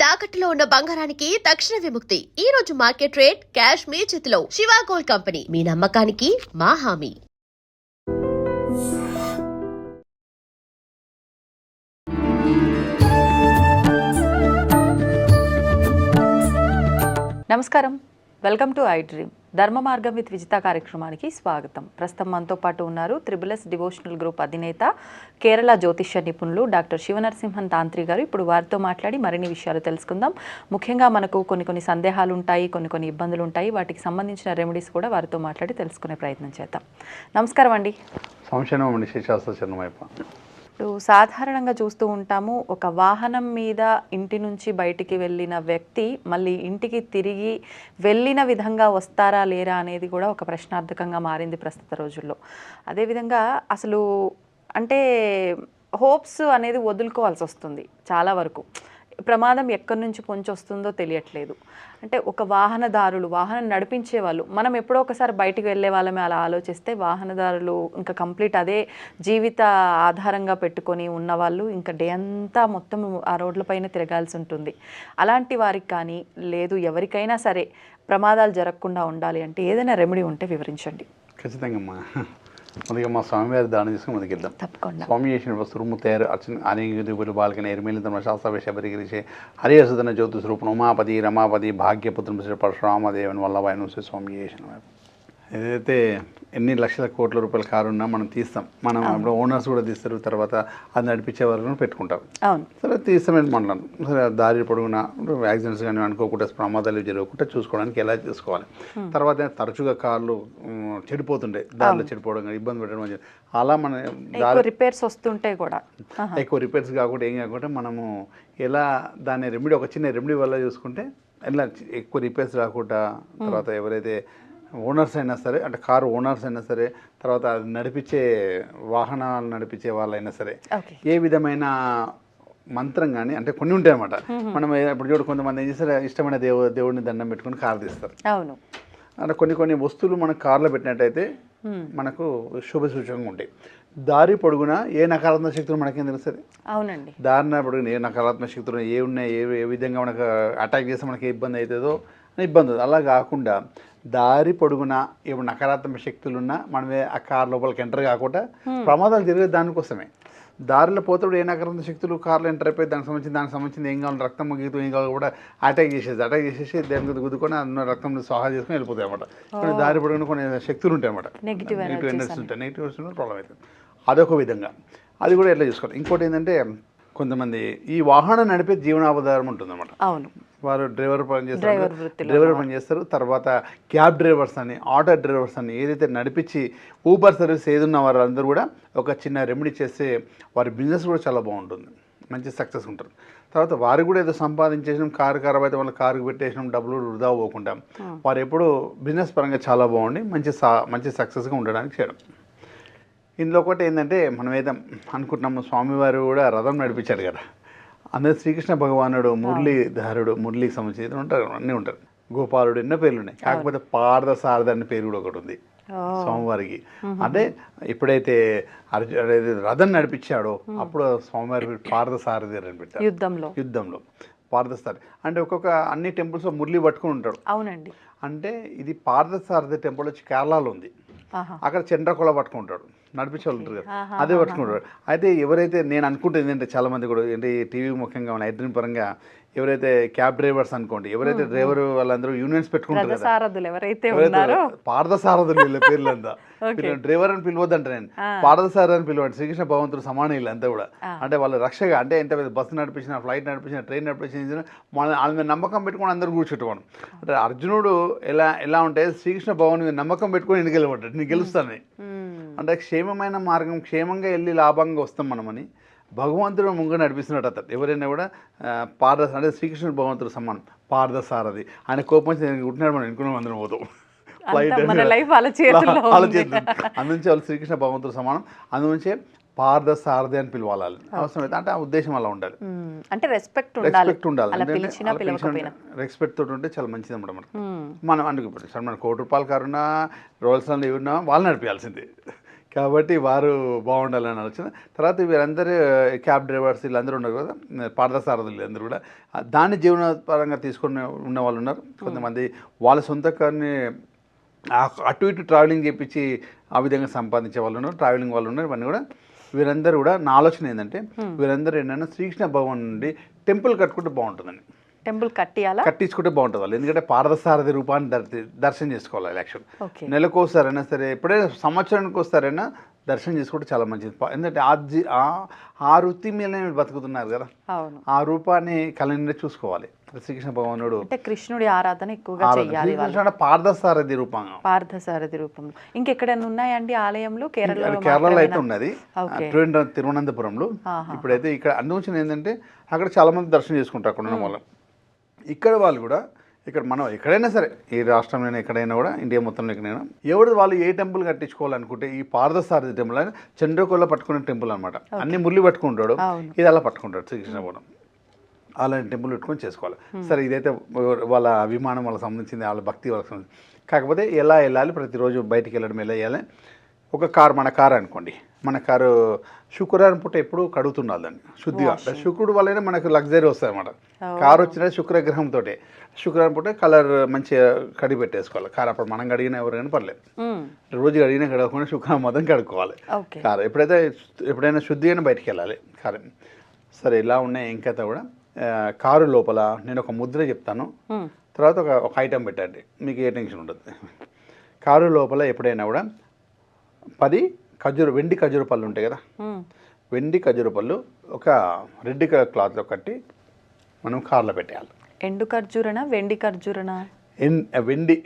తాకట్టులో ఉన్న బంగారానికి తక్షణ విముక్తి. ఈ రోజు మార్కెట్ రేట్ క్యాష్ మీ చేతిలో. శివ గోల్డ్ కంపెనీ, మీ నమ్మకానికి మా హామీ. నమస్కారం, వెల్కమ్ టు ఐ డ్రీమ్. ధర్మ మార్గం విత్ విజిత కార్యక్రమానికి స్వాగతం. ప్రస్తుతం మనతో పాటు ఉన్నారు త్రిబుల్ఎస్ డివోషనల్ గ్రూప్ అధినేత, కేరళ జ్యోతిష్య నిపుణులు డాక్టర్ శివనరసింహన్ తాంత్రి గారు. ఇప్పుడు వారితో మాట్లాడి మరిన్ని విషయాలు తెలుసుకుందాం. ముఖ్యంగా మనకు కొన్ని సందేహాలు ఉంటాయి, కొన్ని ఇబ్బందులు ఉంటాయి. వాటికి సంబంధించిన రెమెడీస్ కూడా వారితో మాట్లాడి తెలుసుకునే ప్రయత్నం చేద్దాం. నమస్కారం అండి. ఇప్పుడు సాధారణంగా చూస్తూ ఉంటాము, ఒక వాహనం మీద ఇంటి నుంచి బయటికి వెళ్ళిన వ్యక్తి మళ్ళీ ఇంటికి తిరిగి వెళ్ళిన విధంగా వస్తారా లేరా అనేది కూడా ఒక ప్రశ్నార్థకంగా మారింది ప్రస్తుత రోజుల్లో. అదేవిధంగా అసలు అంటే హోప్స్ అనేది వదులుకోవాల్సి వస్తుంది చాలా వరకు. ప్రమాదం ఎక్కడి నుంచి పొంచి వస్తుందో తెలియట్లేదు. అంటే ఒక వాహనదారులు, వాహనం నడిపించే వాళ్ళు, మనం ఎప్పుడో ఒకసారి బయటికి వెళ్ళే వాళ్ళమే అలా ఆలోచిస్తే, వాహనదారులు ఇంకా కంప్లీట్ అదే జీవిత ఆధారంగా పెట్టుకొని ఉన్నవాళ్ళు ఇంకా డే అంతా మొత్తం ఆ రోడ్లపైన తిరగాల్సి ఉంటుంది. అలాంటి వారికి కానీ, లేదు ఎవరికైనా సరే ప్రమాదాలు జరగకుండా ఉండాలి అంటే ఏదైనా రెమెడీ ఉంటే వివరించండి. ఖచ్చితంగా అమ్మా. ముందుగా మా స్వామివారి దానం చేసుకుని ముందుకెళ్దాం. తప్పకుండా. స్వామి చేసిన వస్తువు తయారు అర్చన అనేక బాలకన ఎరిమేలితమ శాస్త్రవేశ పరిగిరిచే హరియసుధన జ్యోతి స్వరూపం ఉమాపతి రమాపతి భాగ్యపుత్రం శ్రీ పరశురామదేవన్ వల్లభాయను స్వామి చేసిన ఏదైతే ఎన్ని లక్షల కోట్ల రూపాయల కారు ఉన్నా మనం తీస్తాం. మనం ఇప్పుడు ఓనర్స్ కూడా తీస్తారు, తర్వాత అది నడిపించే వరకు పెట్టుకుంటారు. సరే తీస్తామని మనం సరే దారి పొడుగున యాక్సిడెంట్స్ కానీ అనుకోకుండా ప్రమాదాలు జరగకుండా చూసుకోవడానికి ఎలా చేసుకోవాలి. తర్వాత తరచుగా కార్లు చెడిపోతుండే, దారిలో చెడిపోవడం కానీ ఇబ్బంది పెట్టడం, అలా మన రిపేర్స్ వస్తుంటే కూడా ఎక్కువ రిపేర్స్ కాకుండా ఏం కాకుండా మనము ఎలా దాన్ని రెమెడీ, ఒక చిన్న రెమెడీ వల్ల చూసుకుంటే ఎలా ఎక్కువ రిపేర్స్ రాకుండా, తర్వాత ఎవరైతే ఓనర్స్ అయినా సరే, అంటే కారు ఓనర్స్ అయినా సరే, తర్వాత అది నడిపించే వాహనాలు నడిపించే వాళ్ళైనా సరే, ఏ విధమైన మంత్రం కానీ, అంటే కొన్ని ఉంటాయి అన్నమాట. మనం ఇప్పుడు చూడు, కొంతమంది ఏం చేస్తారు, ఇష్టమైన దేవుడిని దండం పెట్టుకుని కారు తీస్తారు. అవును. అంటే కొన్ని వస్తువులు మనం కారులో పెట్టినట్టయితే మనకు శుభ సూచకంగా ఉంటాయి. దారి పొడుగున ఏ నకారాత్మక శక్తులు మనకేం తెలుస్తుంది. అవునండి. దారిన పొడుగున ఏ నకారాత్మక శక్తులు ఏ ఉన్నాయి, ఏ విధంగా మనకు అటాక్ చేస్తే మనకి ఏ ఇబ్బంది అవుతుందో ఇబ్బంది. అలా కాకుండా దారి పొడుగున ఏమైనా నకారాత్మక శక్తులు ఉన్నా మనమే ఆ కారు లోపలికి ఎంటర్ కాకుండా ప్రమాదాలు జరిగేది దానికోసమే. దారిలో పోతాడు ఏ నకారాత్మక శక్తులు కార్లో ఎంటర్ అయిపోయి దానికి సంబంధించింది ఏం కావాలి, రక్తం ముగితూ ఏం కావాలి కూడా అటాక్ చేసేసి దాని గుద్దుకొని అన్న రక్తం సహాయం చేసుకుని వెళ్ళిపోతాయి అన్నమాట. కొన్ని దారి పొడుగున కొన్ని శక్తులు ఉంటాయి అన్నమాట, నెగిటివ్ ఎనర్జీస్ ఉంటాయి. నెగిటివ్ వస్తున్న ప్రాబ్లం అవుతుంది. అదొక విధంగా, అది కూడా ఎట్లా చూసుకోవాలి. ఇంకోటి ఏంటంటే, కొంతమంది ఈ వాహనం నడిపే జీవనాధారం ఉంటుందన్నమాట. అవును. వారు డ్రైవర్ పని చేస్తారు. తర్వాత క్యాబ్ డ్రైవర్స్ అని, ఆటో డ్రైవర్స్ అని, ఏదైతే నడిపించి ఊబర్ సర్వీస్ ఏదున్న వారందరూ కూడా ఒక చిన్న రెమెడీ చేస్తే వారి బిజినెస్ కూడా చాలా బాగుంటుంది, మంచి సక్సెస్ ఉంటుంది. తర్వాత వారు కూడా ఏదో సంపాదించేసినాం, కారు ఖరాబ్ అయితే వాళ్ళ కారుకు పెట్టేసినాం, డబ్బులు వృధా పోకుండా వారు ఎప్పుడూ బిజినెస్ పరంగా చాలా బాగుండి మంచి సక్సెస్గా ఉండడానికి చేయడం. ఇందులో ఒకటి ఏంటంటే, మనం ఏదో అనుకుంటున్నాము, స్వామివారు కూడా రథం నడిపించాడు కదా. అందరూ శ్రీకృష్ణ భగవానుడు మురళీధారుడు, మురళికి సంబంధించి ఉంటారు, అన్నీ ఉంటారు. గోపాలుడు, ఎన్నో పేర్లు ఉన్నాయి. కాకపోతే పార్థసారథి అనే పేరు కూడా ఒకటి ఉంది స్వామివారికి. అంటే ఎప్పుడైతే రథం నడిపించాడో అప్పుడు స్వామివారి పార్థసారథి అని పెట్టారు. యుద్ధంలో పార్థసారథి అంటే ఒక్కొక్క అన్ని టెంపుల్స్ మురళి పట్టుకుని ఉంటాడు. అవునండి. అంటే ఇది పార్థసారథి టెంపుల్ వచ్చి కేరళలో ఉంది. అక్కడ చంద్రకొల పట్టుకుంటాడు, నడిపించే వాళ్ళు ఉంటారు కదా, అదే పట్టుకుంటాడు. అయితే ఎవరైతే నేను అనుకుంటుంది ఏంటంటే, చాలామంది కూడా ఏంటి టీవీ ముఖ్యంగా మన ఐడ్రీమ్ పరంగా ఎవరైతే క్యాబ్ డ్రైవర్స్ అనుకోండి, ఎవరైతే డ్రైవర్ వాళ్ళందరూ యూనియన్స్ పెట్టుకుంటారు కదా, పార్థసారథులు వీళ్ళ పేర్లంతా. డ్రైవర్ అని పిలవద్దంట, నేను పార్థసారథి అని పిలవండి. శ్రీకృష్ణ భగవంతుడు సమాన వీళ్ళంతా కూడా. అంటే వాళ్ళ రక్షగా, అంటే ఎంత బస్సు నడిపించిన, ఫ్లైట్ నడిపించిన, ట్రైన్ నడిపించిన, వాళ్ళ మీద నమ్మకం పెట్టుకుని అందరూ కూర్చుంటాను. అంటే అర్జునుడు ఎలా ఉంటే శ్రీకృష్ణ భగవాన్ మీద నమ్మకం పెట్టుకుని ఎన్నికెళ్ళబడ్డాడు, నేను గెలుస్తానని. అంటే క్షేమమైన మార్గం, క్షేమంగా వెళ్ళి లాభంగా వస్తాం మనమని భగవంతుడు ముందు నడిపిస్తున్నాడు. అతను ఎవరైనా కూడా అంటే శ్రీకృష్ణుడు భగవంతుడు సమానం, పార్థసారథి. ఆయన కోపం వచ్చి ఉంటున్నాడు, మనం ఎన్నుకున్నాం, అందరం పోతాం. అందుంచి వాళ్ళు శ్రీకృష్ణ భగవంతుడు సమానం, అందుంచే పార్థసారథి అని పిలవాలి. అవసరం అంటే ఆ ఉద్దేశం అలా ఉండాలి. అంటే రెస్పెక్ట్ ఉండాలి. రెస్పెక్ట్ తోటి ఉంటే చాలా మంచిది అన్నమాట. మనం అందుకు మన ₹1 కోటి కారున్నా, రోల్స్ ఎవరున్నా వాళ్ళు నడిపించాల్సిందే. కాబట్టి వారు బాగుండాలని ఆలోచన. తర్వాత వీరందరూ క్యాబ్ డ్రైవర్స్ వీళ్ళందరూ ఉన్నారు కదా, పార్థసారథులు అందరూ కూడా దాన్ని జీవనోపారంగా తీసుకుని ఉన్న వాళ్ళు ఉన్నారు. కొంతమంది వాళ్ళ సొంత కార్ని అటు ఇటు ట్రావెలింగ్ చేయించి ఆ విధంగా సంపాదించే వాళ్ళు ఉన్నారు, ట్రావెలింగ్ వాళ్ళు ఉన్నారు. ఇవన్నీ కూడా వీరందరూ కూడా నా ఆలోచన ఏంటంటే వీరందరూ ఏంటంటే శ్రీకృష్ణ భవన్ నుండి టెంపుల్ కట్టుకుంటే బాగుంటుందండి. టెంపుల్ కట్టించుకుంటే బాగుంటుంది వాళ్ళు, ఎందుకంటే పార్థసారథి రూపాన్ని దర్శనం చేసుకోవాలి. యాక్చువల్ నెలకోసారైనా సరే, ఎప్పుడైనా సంవత్సరానికి వస్తారైనా దర్శనం చేసుకుంటే చాలా మంచిది. ఎందుకంటే ఆ వృత్తి మీదనే బతుకుతున్నారు కదా, ఆ రూపాన్ని కళ్ళ చూసుకోవాలి. శ్రీకృష్ణ భగవానుడు అంటే కృష్ణుడి ఆరాధన ఎక్కువగా చేయాలి. పార్థసారథి రూపంలో ఇంకెక్కడైనా ఉన్నాయండి ఆలయంలో? కేరళలో అయితే ఉన్నది, తిరువనంతపురంలో. ఇప్పుడైతే ఇక్కడ అందువచ్చిన ఏంటంటే అక్కడ చాలా మంది దర్శనం చేసుకుంటారు అక్కడ ఉన్న వాళ్ళు. ఇక్కడ వాళ్ళు కూడా ఇక్కడ మనం ఎక్కడైనా సరే, ఈ రాష్ట్రంలో ఎక్కడైనా కూడా, ఇండియా మొత్తంలో ఎక్కడైనా ఎవరు వాళ్ళు ఏ టెంపుల్ కట్టించుకోవాలనుకుంటే ఈ పార్థసారథి టెంపుల్ అని చంద్రకోళ్ళ పట్టుకునే టెంపుల్ అనమాట. అన్ని మురళి పట్టుకుంటాడు, ఇది అలా పట్టుకుంటాడు శ్రీకృష్ణపురం. అలాంటి టెంపుల్ పెట్టుకొని చేసుకోవాలి. సరే, ఇదైతే వాళ్ళ అభిమానం వాళ్ళకి సంబంధించింది, వాళ్ళ భక్తి వాళ్ళకి సంబంధించింది. కాకపోతే ఎలా వెళ్ళాలి, ప్రతిరోజు బయటికి వెళ్ళడం ఎలా వెళ్ళాలి. ఒక కారు, మన కారు అనుకోండి, మన కారు శుక్రవారం పూట ఎప్పుడు కడుగుతుండాలి దాన్ని శుద్ధిగా. శుక్రుడు వల్లనే మనకు లగ్జరీ వస్తుంది అనమాట. కారు వచ్చిన శుక్రగ్రహంతో శుక్రవారం పూట కలర్ మంచిగా కడిగి పెట్టేసుకోవాలి కారు. అప్పుడు మనం కడిగినా ఎవరు కానీ పర్లేదు, రోజు కడిగినా కడగకుండా శుక్రవారం మొత్తం కడుక్కోవాలి కారు. ఎప్పుడైనా శుద్ధిగానే బయటికి వెళ్ళాలి కారు. సరే, ఇలా ఉన్నాయి. ఇంకైతే కూడా కారు లోపల నేను ఒక ముద్ర చెప్తాను, తర్వాత ఒక ఐటెం పెట్టండి, మీకు ఏ టెన్షన్ ఉంటుంది. కారు లోపల ఎప్పుడైనా కూడా 10 వెండి ఖర్జూర పళ్ళు ఉంటాయి కదా, వెండి ఖర్జూర పళ్ళు ఒక రెడ్ కలర్ క్లాత్లో కట్టి మనం కార్లో పెట్టేయాలి. ఎండు ఖర్జూరనా, వెండి ఖర్జూరనా? వెండి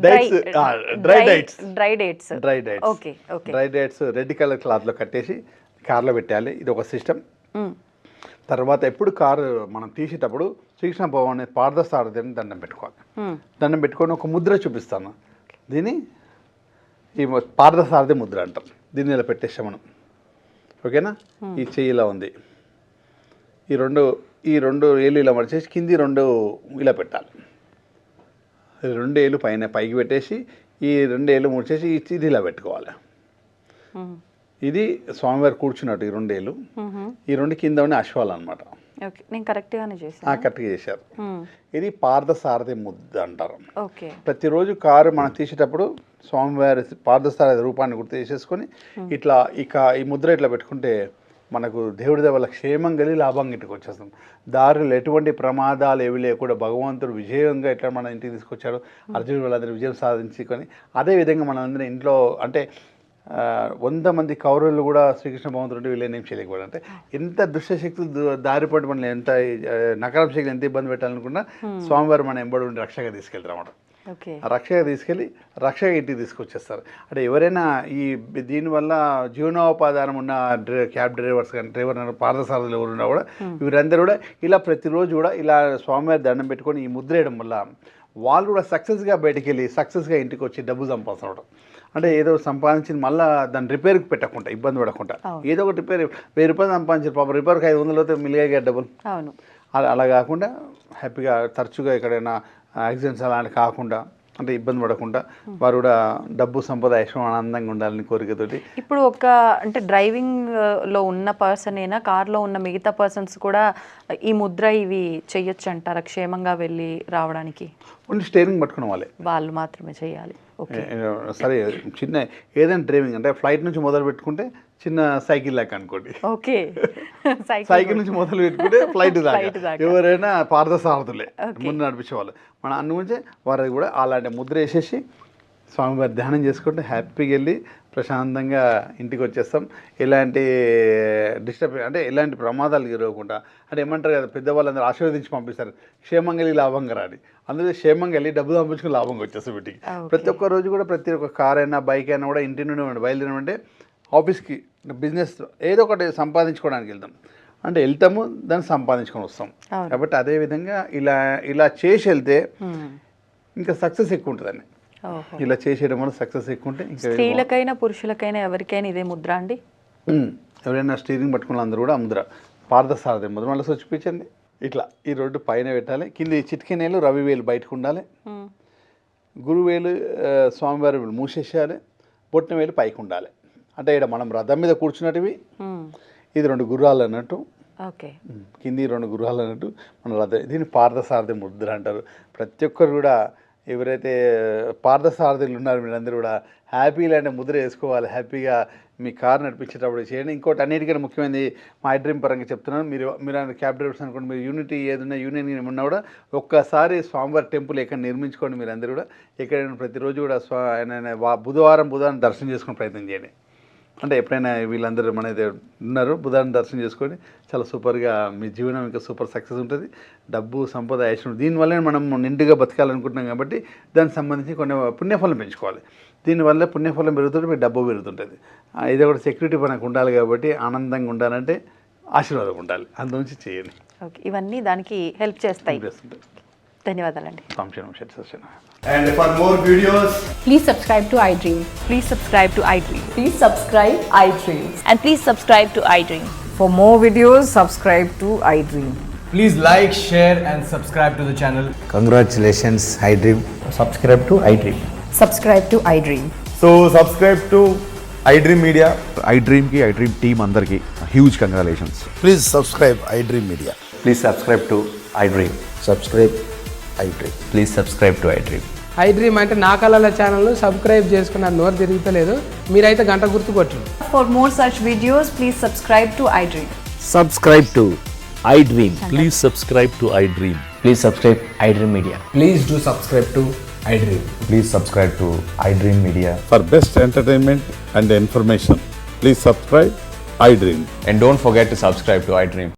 డ్రై డేట్స్ రెడ్ కలర్ క్లాత్లో కట్టేసి కార్లో పెట్టేయాలి. ఇది ఒక సిస్టమ్. తర్వాత ఎప్పుడు కారు మనం తీసేటప్పుడు శ్రీకృష్ణ భగవాన్ పార్థసారథిని దండం పెట్టుకోవాలి. దండం పెట్టుకొని ఒక ముద్ర చూపిస్తాను, దీన్ని ఈ పార్థసారథి ముద్ర అంటాం. దీన్ని ఇలా పెట్టేస్తాం మనం, ఓకేనా? ఈ చెయ్యి ఇలా ఉంది, ఈ రెండు ఏళ్ళు ఇలా మడిచేసి కింది 2 ఇలా పెట్టాలి. 2 ఏళ్ళు పైకి పెట్టేసి ఈ 2 ఏళ్ళు ముడిచేసి ఇది ఇలా పెట్టుకోవాలి. ఇది స్వామివారు కూర్చున్నట్టు ఈ 2 ఏళ్ళు, ఈ 2 కింద ఉన్న అశ్వాలు అనమాట. కరెక్ట్గా చేశారు. ఇది పార్థసారథి ముద్ద అంటారు. ప్రతిరోజు కారు మనం తీసేటప్పుడు స్వామివారి పార్థసారథి రూపాన్ని గుర్తు చేసేసుకొని ఇట్లా ఈ ముద్ర ఇట్లా పెట్టుకుంటే మనకు దేవుడి వల్ల క్షేమం కలిగి లాభం ఇంటికి వచ్చేస్తాం. దారిలో ఎటువంటి ప్రమాదాలు ఏవి లేకుండా భగవంతుడు విజయంగా ఇట్లా మన ఇంటికి తీసుకొచ్చాడు. అర్జునుడు వాళ్ళందరూ విజయం సాధించుకొని అదేవిధంగా మనందరం ఇంట్లో అంటే 100 మంది కౌరవులు కూడా శ్రీకృష్ణ భగవంతుడు వీళ్ళని ఏం చేయలేకపోయాడు. అంటే ఎంత దుష్టశక్తులు దారిపడి మనల్ని ఎంత నకారం శక్తి ఎంత ఇబ్బంది పెట్టాలనుకున్నా స్వామివారు మన ఎంబడి ఉండి రక్షగా తీసుకెళ్తారు అన్నమాట. రక్షగా తీసుకెళ్ళి రక్షగా ఇంటికి తీసుకొచ్చేస్తారు. అంటే ఎవరైనా దీనివల్ల జీవనోపాధానం ఉన్న క్యాబ్ డ్రైవర్స్ కానీ పార్థసారథులు ఎవరు ఉన్నా కూడా వీరందరూ కూడా ఇలా ప్రతిరోజు కూడా ఇలా స్వామివారి దండం పెట్టుకొని ఈ ముద్ర వేయడం వల్ల వాళ్ళు కూడా సక్సెస్గా బయటికి వెళ్ళి సక్సెస్గా ఇంటికి వచ్చి డబ్బు సంపాదించడం. అంటే ఏదో సంపాదించింది మళ్ళీ దాన్ని రిపేర్కి పెట్టకుండా ఇబ్బంది పడకుండా ఏదో ఒక రిపేర్ 1000 రూపాయలు సంపాదించారు పాపం, రిపేర్కి 500 అయితే మిలిగా డబ్బులు. అలా కాకుండా హ్యాపీగా తరచుగా ఎక్కడైనా యాక్సిడెంట్స్ అలాంటివి కాకుండా అంటే ఇబ్బంది పడకుండా వారు కూడా డబ్బు సంపద ఐశ్వర్యం ఆనందంగా ఉండాలని కోరికతోటి. ఇప్పుడు అంటే డ్రైవింగ్లో ఉన్న పర్సన్ అయినా కార్లో ఉన్న మిగతా పర్సన్స్ కూడా ఈ ముద్ర ఇవి చెయ్యొచ్చు అంటారా క్షేమంగా వెళ్ళి రావడానికి? ఓన్లీ స్టీరింగ్ పట్టుకున్న వాళ్ళు మాత్రమే చేయాలి. సరే, చిన్న ఏదైనా డ్రైవింగ్ అంటే ఫ్లైట్ నుంచి మొదలు పెట్టుకుంటే చిన్న సైకిల్ లాగా అనుకోండి, సైకిల్ నుంచి మొదలు పెట్టుకుంటే ఫ్లైట్ దాకా ఎవరైనా పార్థసారథులే ముందు నడిపించేవాళ్ళు. మన అందుగురించి వారికి కూడా అలాంటి ముద్ర వేసేసి స్వామివారి ధ్యానం చేసుకుంటే హ్యాపీగా వెళ్ళి ప్రశాంతంగా ఇంటికి వచ్చేస్తాం. ఎలాంటి అంటే ఎలాంటి ప్రమాదాలు ఎరగకుండా. అంటే ఏమంటారు కదా పెద్దవాళ్ళందరూ ఆశీర్వదించి పంపిస్తారు, క్షేమంగా వెళ్ళి లాభంగా రాని. అందులో క్షేమంగా వెళ్ళి డబ్బు సంపించుకుని లాభంగా వచ్చేస్తాం ఇంటికి. ప్రతి ఒక్క రోజు కూడా ప్రతి ఒక్క కార్ అయినా బైక్ అయినా కూడా ఇంటి నుండి బయలుదేరమంటే ఆఫీస్కి బిజినెస్ ఏదో ఒకటి సంపాదించుకోవడానికి వెళ్తాం. అంటే వెళ్తాము దాన్ని సంపాదించుకొని వస్తాం. కాబట్టి అదేవిధంగా ఇలా చేసి వెళ్తే ఇంకా సక్సెస్ ఎక్కువ ఉంటుందండి. ఇలా చేసేయడం వల్ల సక్సెస్ ఎక్కువ ఉంటే ఇంకా స్త్రీలకైనా పురుషులకైనా ఎవరికైనా ఇదే ముద్ర అండి. ఎవరైనా స్టీరింగ్ పట్టుకున్న అందరూ కూడా ముద్ర పార్థసారథి ముద్ర మళ్ళీ చూపించండి. ఇట్లా ఈ రోడ్డు పైన పెట్టాలి, కింద చిటికెనేలు రవివేలు బయటకు ఉండాలి, గురువేలు స్వామివారి మూసేసేయాలి, బొట్టిన వేలు పైకి ఉండాలి. అంటే ఇక్కడ మనం రథం మీద కూర్చున్నట్టువి, ఇది 2 గుర్రాలు అన్నట్టు, ఓకే, కింది 2 గుర్రాలు అన్నట్టు మన రథం. దీన్ని పార్థసారథి ముద్ర అంటారు. ప్రతి ఒక్కరు కూడా ఎవరైతే పార్థసారథులు ఉన్నారో మీరందరూ కూడా హ్యాపీ లాంటి ముద్ర వేసుకోవాలి. హ్యాపీగా మీ కార్ నడిపించేటప్పుడు చేయండి. ఇంకోటి అన్నిటికన్నా ముఖ్యమైనది మా డ్రీమ్ పరంగా చెప్తున్నాను. మీరు క్యాబ్ డ్రైవర్స్ అనుకోండి, మీరు యూనిటీ ఏదైనా యూనియన్ ఉన్నా కూడా ఒక్కసారి స్వామివారి టెంపుల్ ఎక్కడ నిర్మించుకోండి. మీరు అందరూ కూడా ఎక్కడైనా ప్రతిరోజు కూడా బుధవారం దర్శనం చేసుకునే ప్రయత్నం చేయండి. అంటే ఎప్పుడైనా వీళ్ళందరూ మన ఉన్నారు, బుధవారం దర్శనం చేసుకొని చాలా సూపర్గా మీ జీవనం ఇంకా సూపర్ సక్సెస్ ఉంటుంది. డబ్బు, సంపద, ఐశ్వర్యం దీనివల్లే మనం నిండుగా బతకాలనుకుంటున్నాం కాబట్టి దానికి సంబంధించి కొన్ని పుణ్యఫలం పెంచుకోవాలి. దీనివల్ల పుణ్యఫలం పెరుగుతుంటే మీకు డబ్బు పెరుగుతుంటుంది. ఇది కూడా సెక్యూరిటీ మనకు ఉండాలి కాబట్టి ఆనందంగా ఉండాలంటే ఆశీర్వాదం ఉండాలి. అందులోంచి చేయండి. ఓకే, ఇవన్నీ దానికి హెల్ప్ చేస్తాయి. ధన్యవాదాలండి. And for more videos, Please subscribe to iDream. Please subscribe to iDream. Please subscribe iDream. And please subscribe to iDream. For more videos, subscribe to iDream. Please like, share and subscribe to the channel. Congratulations, iDream. Subscribe to iDream. Subscribe to iDream. So subscribe to iDream Media. iDream ki iDream team andarki huge congratulations. Please subscribe iDream Media. Please subscribe to iDream. Subscribe iDream. Please subscribe to iDream. iDream అంటే నా కళల ఛానల్ను subscribe చేసుకున్నారు, నోరు తిరుగుతలేదు. మీరైతే గంట గుర్తు కొట్టండి. For more such videos, please subscribe to iDream. Subscribe to iDream. Please subscribe to iDream. Please subscribe iDream Media. Please do subscribe to iDream. Please subscribe to iDream Media. For best entertainment and information, please subscribe iDream. And don't forget to subscribe to iDream.